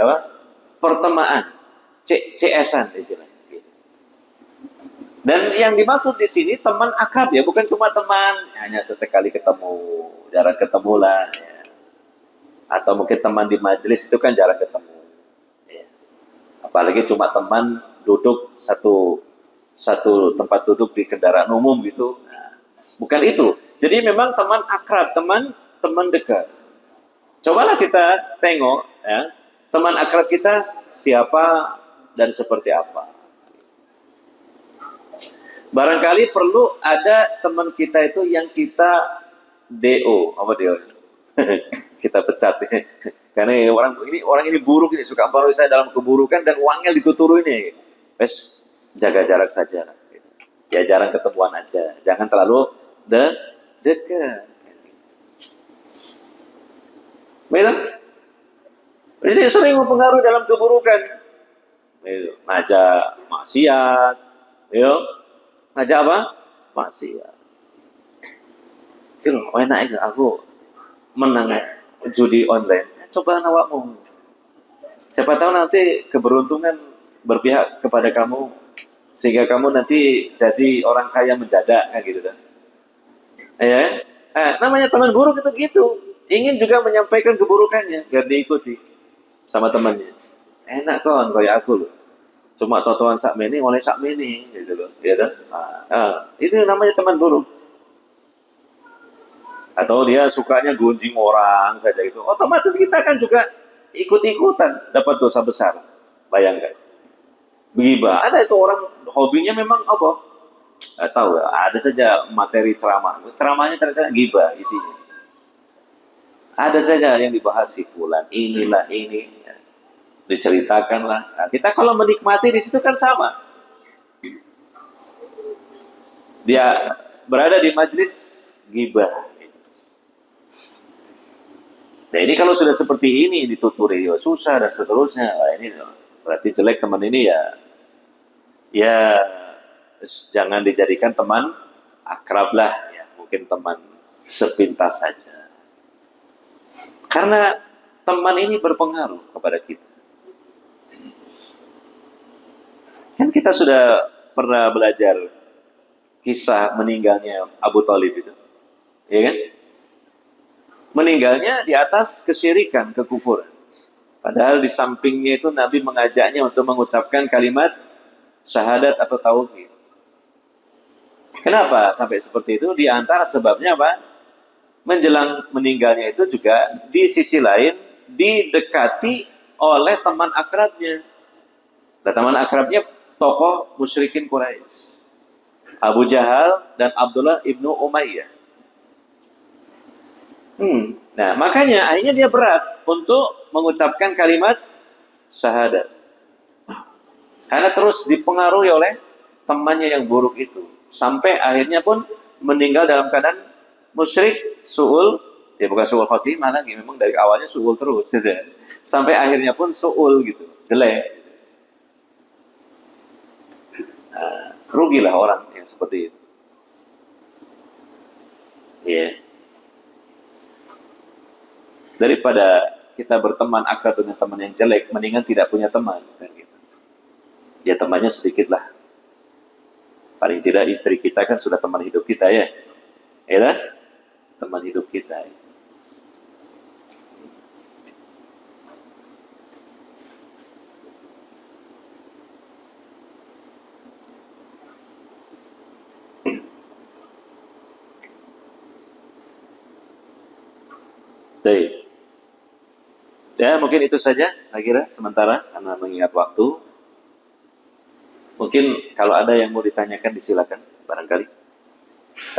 pertemanan, CS-an istilahnya. Dan yang dimaksud di sini teman akrab ya, bukan cuma teman hanya sesekali ketemu, jarang ketemu lah. Ya. Atau mungkin teman di majelis itu kan jarang ketemu. Ya. Apalagi cuma teman duduk satu tempat duduk di kendaraan umum gitu. Nah, bukan itu. Jadi memang teman akrab, teman dekat. Cobalah kita tengok ya, teman akrab kita siapa dan seperti apa. Barangkali perlu ada teman kita itu yang kita DO, apa DO? Kita pecat. Karena orang ini buruk ini, suka mempengaruhi saya dalam keburukan dan uangnya dituturu ini. Wes jaga jarak saja. Ya jarang ketemuan aja, jangan terlalu dekat. Betul? Jadi sering mempengaruhi dalam keburukan. Ngajak maksiat, ngajak apa? Maksiat. Enak itu aku menang judi online. Coba awakmu. Siapa tahu nanti keberuntungan berpihak kepada kamu sehingga kamu nanti jadi orang kaya mendadak kan gitu kan. Ya. Namanya teman buruk itu gitu. Ingin juga menyampaikan keburukannya biar diikuti sama temannya. Enak kon kayak aku loh. Cuma totoan sakmeni oleh sakmeni gitu loh, ya kan? Itu namanya teman buruk. Atau dia sukanya gunjing orang saja itu, otomatis kita kan juga ikut-ikutan dapat dosa besar. Bayangkan. Ghibah. Ada itu orang hobinya memang apa? Nggak tahu ya. Ada saja materi ceramah. Ceramahnya ternyata ghibah isinya. Ada saja yang dibahas si fulan. Inilah ini. Diceritakanlah. Nah, kita kalau menikmati di situ kan sama. Dia berada di majlis ghibah. Nah ini kalau sudah seperti ini dituturi ya susah dan seterusnya. Nah, ini berarti jelek teman ini ya jangan dijadikan teman akrab lah ya, mungkin teman sepintas saja. Karena teman ini berpengaruh kepada kita. Kan kita sudah pernah belajar kisah meninggalnya Abu Thalib itu. Ya kan? Meninggalnya di atas kesyirikan, kekufuran. Padahal di sampingnya itu Nabi mengajaknya untuk mengucapkan kalimat syahadat atau tauhid. Kenapa sampai seperti itu? Di antara sebabnya apa? Menjelang meninggalnya itu juga di sisi lain didekati oleh teman akrabnya. Nah, teman akrabnya tokoh musyrikin Quraisy. Abu Jahal dan Abdullah ibnu Umayyah. Nah, makanya akhirnya dia berat untuk mengucapkan kalimat syahadat. Karena terus dipengaruhi oleh temannya yang buruk itu. Sampai akhirnya pun meninggal dalam keadaan musyrik, su'ul. Ya bukan su'ul khotimah lagi, memang dari awalnya su'ul terus. Gitu. Sampai akhirnya pun su'ul gitu, jelek. Nah, rugilah orang yang seperti itu. Ya. Yeah. Daripada kita berteman akrab dengan teman yang jelek, mendingan tidak punya teman. Kan gitu. Ya temannya sedikit lah. Paling tidak istri kita kan sudah teman hidup kita ya. Ya kan? Teman hidup kita. Ya. Baik. Ya, mungkin itu saja, saya kira, sementara, karena mengingat waktu. Mungkin kalau ada yang mau ditanyakan, disilakan, barangkali.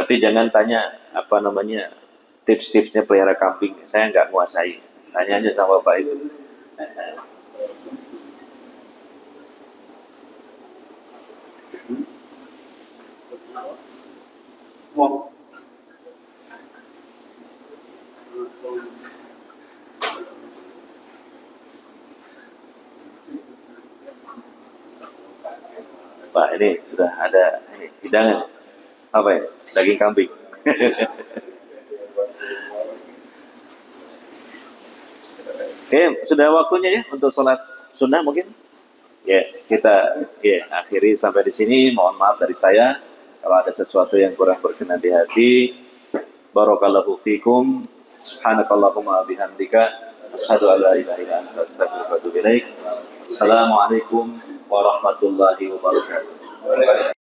Tapi jangan tanya, tips-tipsnya pelihara kambing. Saya nggak menguasai. Tanya aja sama Bapak itu. Pak, ini sudah ada hidangan apa ya? Daging kambing. Oke, sudah waktunya ya untuk sholat sunnah mungkin. Ya, kita akhiri sampai di sini. Mohon maaf dari saya kalau ada sesuatu yang kurang berkenan di hati. Barakallahu fikum. Subhanakallahumma bihamdika asyhadu an la ilaha illa anta astaghfiruka wa atubu ilaik. Assalamualaikum warahmatullahi wabarakatuh.